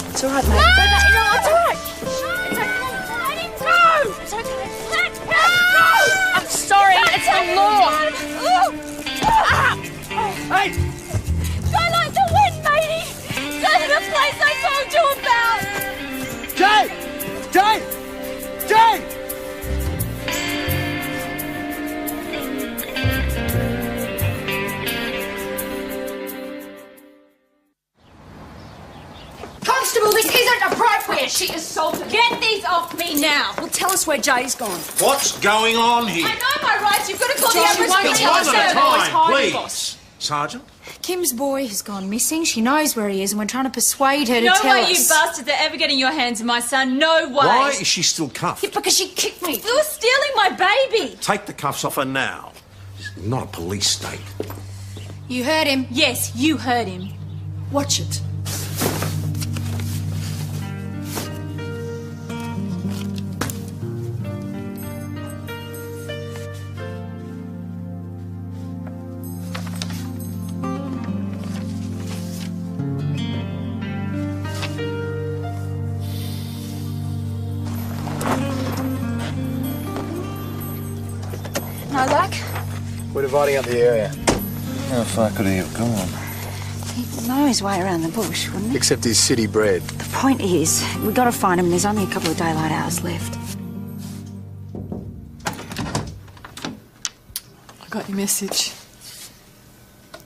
[SPEAKER 5] It's all right, mate.
[SPEAKER 2] No, it's all right. It's okay. Let him go. It's okay. Let go. I'm sorry. It's the law.
[SPEAKER 4] Hey!
[SPEAKER 2] Go like the wind, matey. Go to the place I told you about.
[SPEAKER 4] Jay! Jay! Jay!
[SPEAKER 2] Constable, this isn't appropriate. She assaulted me. Get these off me now.
[SPEAKER 5] Well, tell us where Jay's gone.
[SPEAKER 8] What's going on here?
[SPEAKER 2] I know my rights. You've got to call the
[SPEAKER 5] Josh,
[SPEAKER 2] Aboriginal
[SPEAKER 5] you won't
[SPEAKER 2] Service.
[SPEAKER 5] tell us
[SPEAKER 2] Boys, hiding,
[SPEAKER 8] please.
[SPEAKER 2] boss.
[SPEAKER 8] Sergeant?
[SPEAKER 10] Kim's boy has gone missing. She knows where he is, and we're trying to persuade her to
[SPEAKER 2] No
[SPEAKER 10] tell
[SPEAKER 2] way,
[SPEAKER 10] us.
[SPEAKER 2] you bastards are ever getting your hands on my son. No way.
[SPEAKER 8] Why is she still cuffed?
[SPEAKER 10] Yeah, because she kicked me.
[SPEAKER 2] You were stealing my baby.
[SPEAKER 8] Take the cuffs off her now. This is not a police state.
[SPEAKER 10] You heard him.
[SPEAKER 2] Yes, you heard him.
[SPEAKER 5] Watch it.
[SPEAKER 10] No luck?
[SPEAKER 4] We're dividing up the area.
[SPEAKER 6] How far could he have gone?
[SPEAKER 10] He'd know his way around the bush, wouldn't he?
[SPEAKER 4] Except he's city bred.
[SPEAKER 10] The point is, we got to find him, and there's only a couple of daylight hours left.
[SPEAKER 9] I got your message.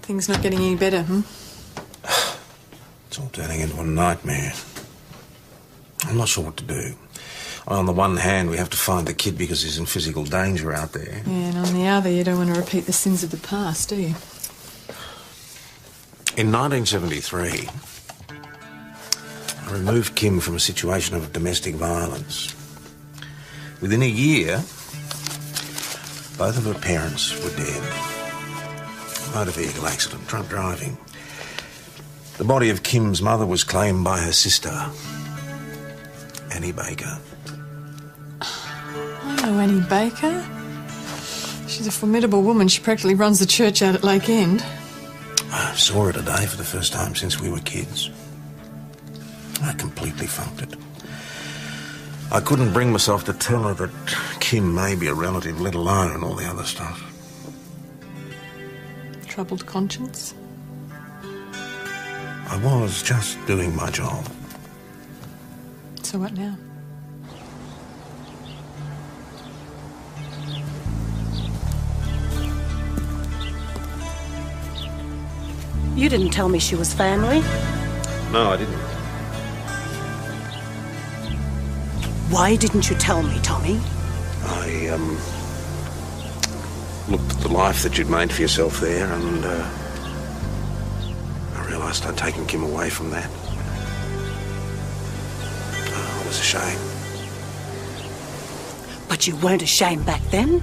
[SPEAKER 9] Things not getting any better,
[SPEAKER 8] It's all turning into a nightmare. I'm not sure what to do. On the one hand, we have to find the kid because he's in physical danger out there.
[SPEAKER 9] Yeah, and on the other, you don't want to repeat the sins of the past, do you?
[SPEAKER 8] In 1973, I removed Kim from a situation of domestic violence. Within a year, both of her parents were dead. Motor vehicle accident, drunk driving. The body of Kim's mother was claimed by her sister, Annie Baker.
[SPEAKER 9] I know Annie Baker. She's a formidable woman. She practically runs the church out at Lake End.
[SPEAKER 8] I saw her today for the first time since we were kids. I completely funked it. I couldn't bring myself to tell her that Kim may be a relative, let alone all the other stuff.
[SPEAKER 9] Troubled conscience.
[SPEAKER 8] I was just doing my job.
[SPEAKER 9] So what now?
[SPEAKER 14] You didn't tell me she was family.
[SPEAKER 8] No, I didn't.
[SPEAKER 14] Why didn't you tell me, Tommy?
[SPEAKER 8] I, looked at the life that you'd made for yourself there and, I realised I'd taken Kim away from that. Oh, it was a shame.
[SPEAKER 14] But you weren't ashamed back then?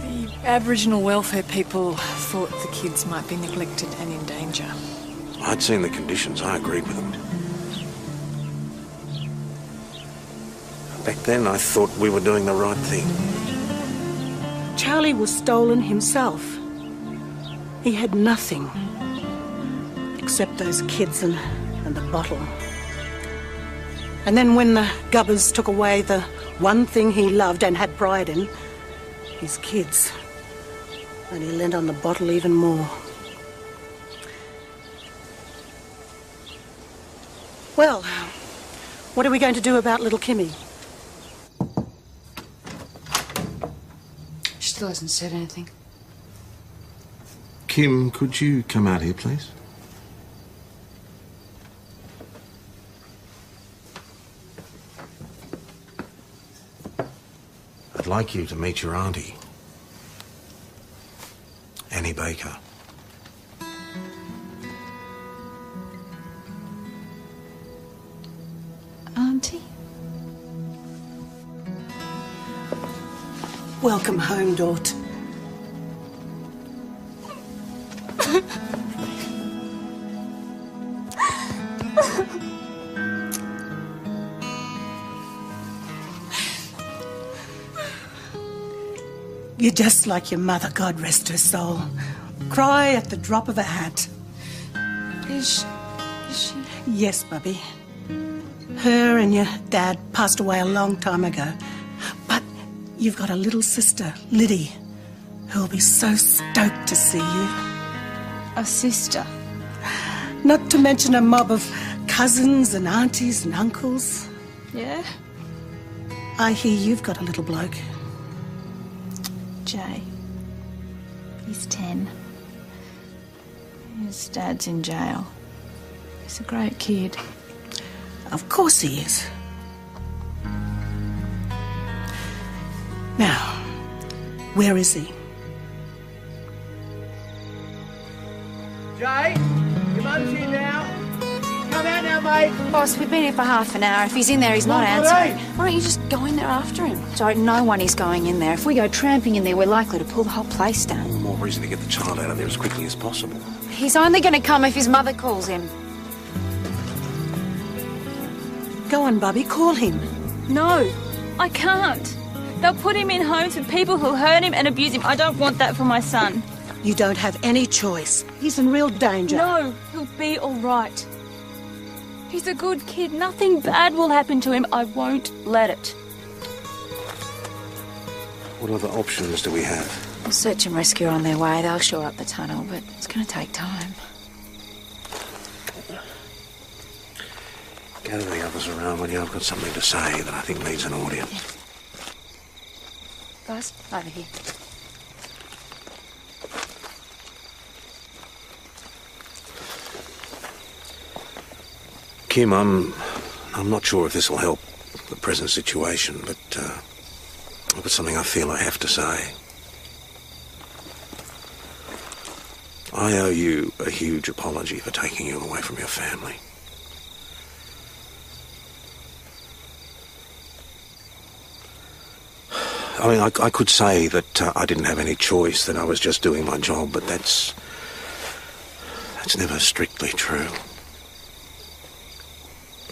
[SPEAKER 9] The Aboriginal welfare people thought the kids might be neglected and in danger.
[SPEAKER 8] I'd seen the conditions. I agreed with them. Back then, I thought we were doing the right thing.
[SPEAKER 14] Charlie was stolen himself. He had nothing. Except those kids and and the bottle. And then when the gubbers took away the one thing he loved and had pride in, his kids, and he lent on the bottle even more. Well, what are we going to do about little Kimmy?
[SPEAKER 5] She still hasn't said anything.
[SPEAKER 8] Kim, could you come out here, please? I'd like you to meet your auntie, Annie Baker.
[SPEAKER 10] Auntie?
[SPEAKER 14] Welcome home, Dort. You're just like your mother, God rest her soul. Cry at the drop of a hat.
[SPEAKER 5] Is she?
[SPEAKER 14] Yes, Bubby. Her and your dad passed away a long time ago. But you've got a little sister, Liddy, who'll be so stoked to see you.
[SPEAKER 10] A sister?
[SPEAKER 14] Not to mention a mob of cousins and aunties and uncles.
[SPEAKER 10] Yeah?
[SPEAKER 14] I hear you've got a little bloke.
[SPEAKER 10] Jay. He's 10. His dad's in jail. He's a great kid.
[SPEAKER 14] Of course he is. Now, where is he?
[SPEAKER 15] Jay, your mum's here now. Come out now, mate.
[SPEAKER 10] Boss, we've been here for half an hour. If he's in there, he's not answering. Why don't you just go in there after him? Don't know when he's going in there. If we go tramping in there, we're likely to pull the whole place down.
[SPEAKER 8] All the more reason to get the child out of there as quickly as possible.
[SPEAKER 10] He's only going to come if his mother calls him.
[SPEAKER 14] Go on, Bubby, call him.
[SPEAKER 2] No, I can't. They'll put him in homes with people who'll hurt him and abuse him. I don't want that for my son.
[SPEAKER 14] You don't have any choice. He's in real danger.
[SPEAKER 2] No, he'll be all right. He's a good kid. Nothing bad will happen to him. I won't let it.
[SPEAKER 8] What other options do we have?
[SPEAKER 10] Well, search and rescue are on their way. They'll shore up the tunnel, but it's going to take time.
[SPEAKER 8] Gather the others around when I've got something to say that I think needs an audience.
[SPEAKER 10] Yeah. Guys, over here.
[SPEAKER 8] Kim, I'm not sure if this will help the present situation, but I've got something I feel I have to say. I owe you a huge apology for taking you away from your family. I mean, I could say that I didn't have any choice, that I was just doing my job, but that's never strictly true.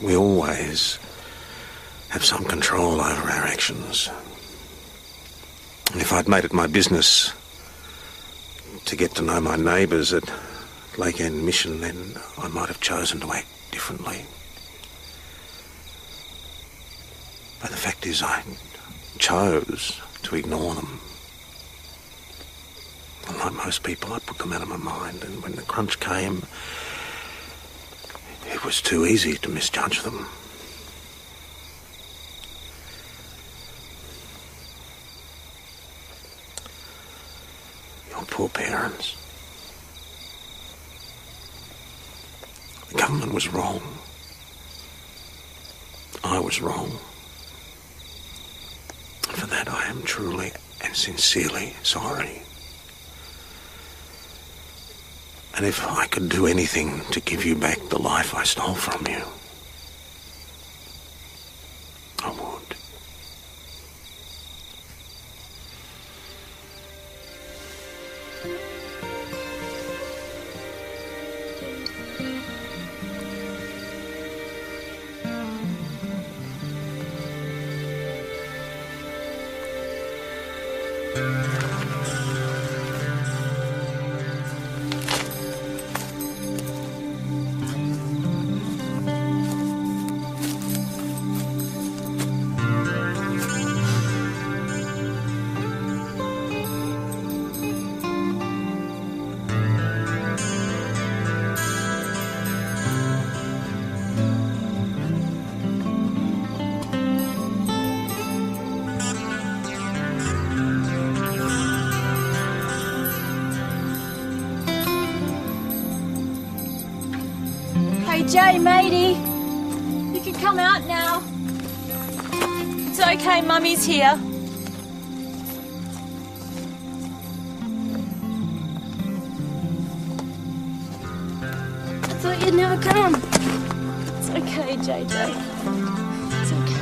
[SPEAKER 8] We always have some control over our actions. And if I'd made it my business to get to know my neighbours at Lake End Mission, then I might have chosen to act differently. But the fact is, I chose to ignore them. And like most people, I put them out of my mind, and when the crunch came, it was too easy to misjudge them. Your poor parents. The government was wrong. I was wrong. And for that I am truly and sincerely sorry. And if I could do anything to give you back the life I stole from you, I would.
[SPEAKER 2] Jay, matey. You can come out now. It's okay, Mummy's here.
[SPEAKER 16] I thought you'd never come.
[SPEAKER 2] It's okay, JJ. It's okay.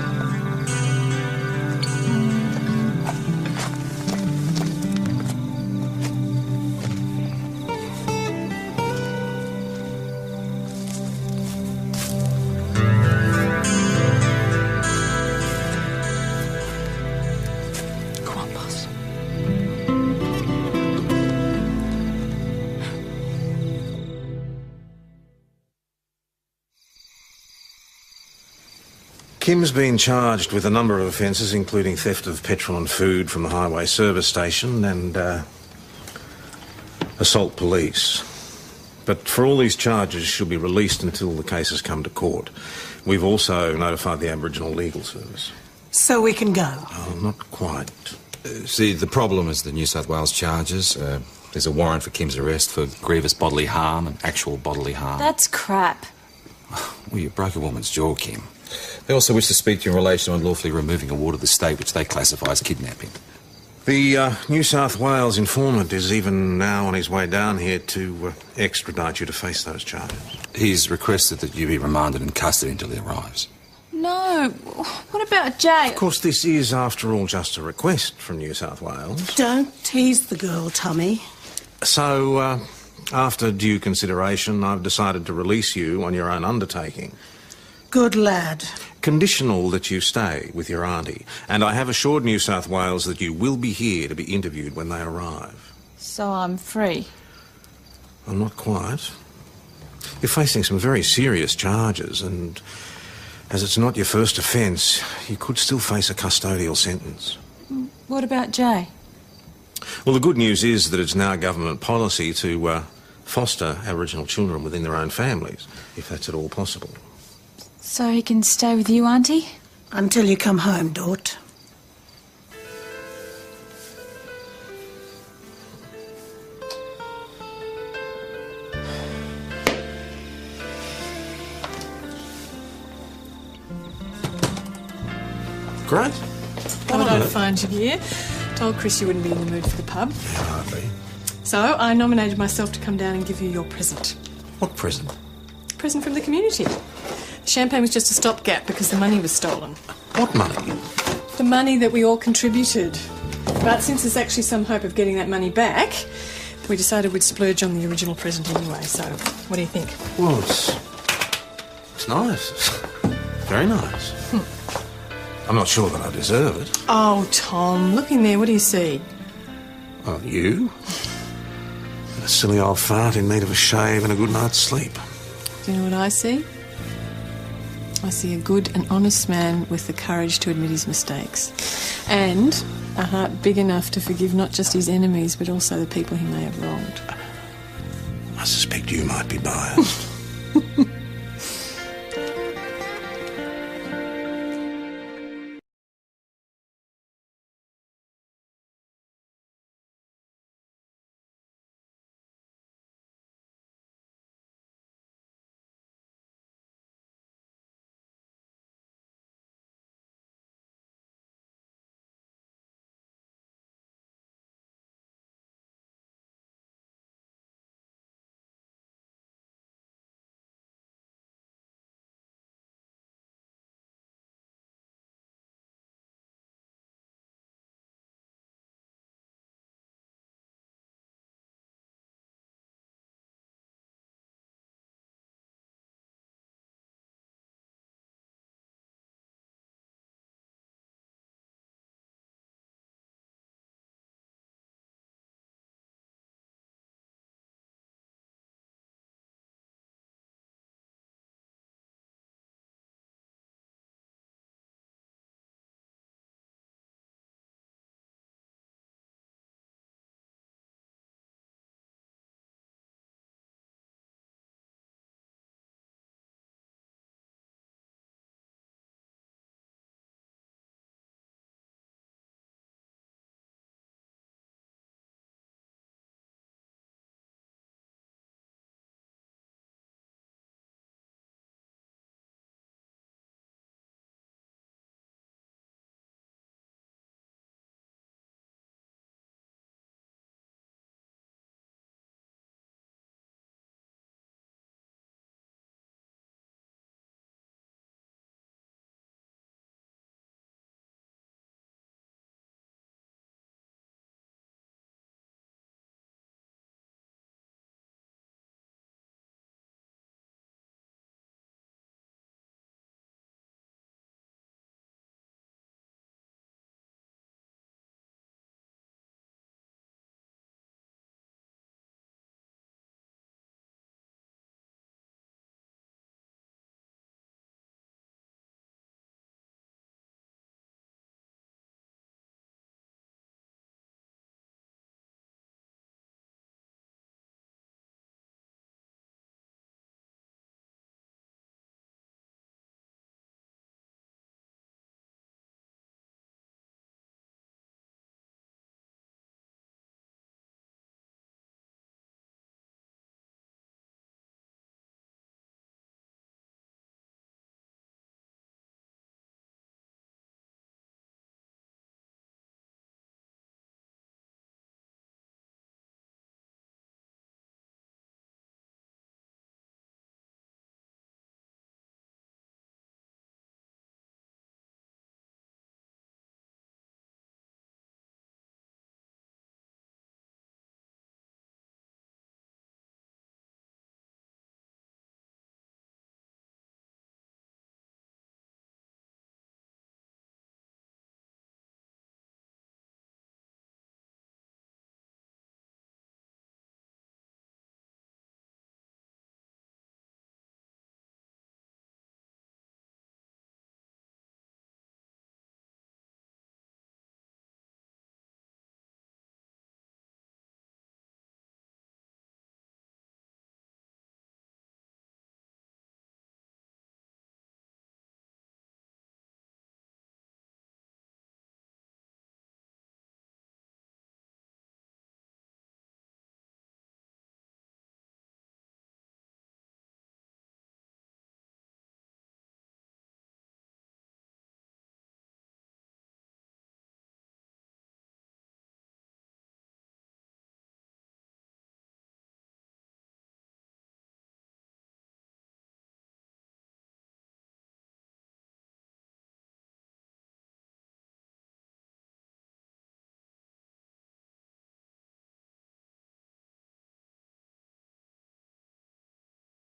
[SPEAKER 9] Go on, boss.
[SPEAKER 8] Kim's been charged with a number of offences, including theft of petrol and food from the highway service station and assault police. But for all these charges, she'll be released until the case has come to court. We've also notified the Aboriginal Legal Service.
[SPEAKER 14] So we can go?
[SPEAKER 8] Oh, not quite.
[SPEAKER 7] See, the problem is the New South Wales charges. There's a warrant for Kim's arrest for grievous bodily harm and actual bodily harm.
[SPEAKER 2] That's crap.
[SPEAKER 7] Well, you broke a woman's jaw, Kim. They also wish to speak to you in relation to unlawfully removing a ward of the state, which they classify as kidnapping.
[SPEAKER 8] The New South Wales informant is even now on his way down here to extradite you to face those charges.
[SPEAKER 7] He's requested that you be remanded in custody until he arrives.
[SPEAKER 2] No. What about Jay?
[SPEAKER 8] Of course, this is, after all, just a request from New South Wales.
[SPEAKER 14] Don't tease the girl, Tommy.
[SPEAKER 8] So, after due consideration, I've decided to release you on your own undertaking.
[SPEAKER 14] Good lad.
[SPEAKER 8] Conditional that you stay with your auntie. And I have assured New South Wales that you will be here to be interviewed when they arrive.
[SPEAKER 2] So I'm free.
[SPEAKER 8] Well, not quite. You're facing some very serious charges, and as it's not your first offence, you could still face a custodial sentence.
[SPEAKER 2] What about Jay?
[SPEAKER 8] Well, the good news is that it's now government policy to foster Aboriginal children within their own families, if that's at all possible.
[SPEAKER 2] So he can stay with you, Auntie?
[SPEAKER 14] Until you come home, Dort.
[SPEAKER 8] Great.
[SPEAKER 9] Thought I'd find you here. Told Chris you wouldn't be in the mood for the pub.
[SPEAKER 8] Hardly.
[SPEAKER 9] So I nominated myself to come down and give you your present.
[SPEAKER 8] What present?
[SPEAKER 9] Present from the community. The champagne was just a stopgap because the money was stolen.
[SPEAKER 8] What money?
[SPEAKER 9] The money that we all contributed. But since there's actually some hope of getting that money back, we decided we'd splurge on the original present anyway. So, what do you think?
[SPEAKER 8] Well, it's nice. Very nice. I'm not sure that I deserve it.
[SPEAKER 9] Oh, Tom, look in there. What do you see?
[SPEAKER 8] Oh, you? A silly old fart in need of a shave and a good night's sleep.
[SPEAKER 9] Do you know what I see? I see a good and honest man with the courage to admit his mistakes. And a heart big enough to forgive not just his enemies, but also the people he may have wronged.
[SPEAKER 8] I suspect you might be biased.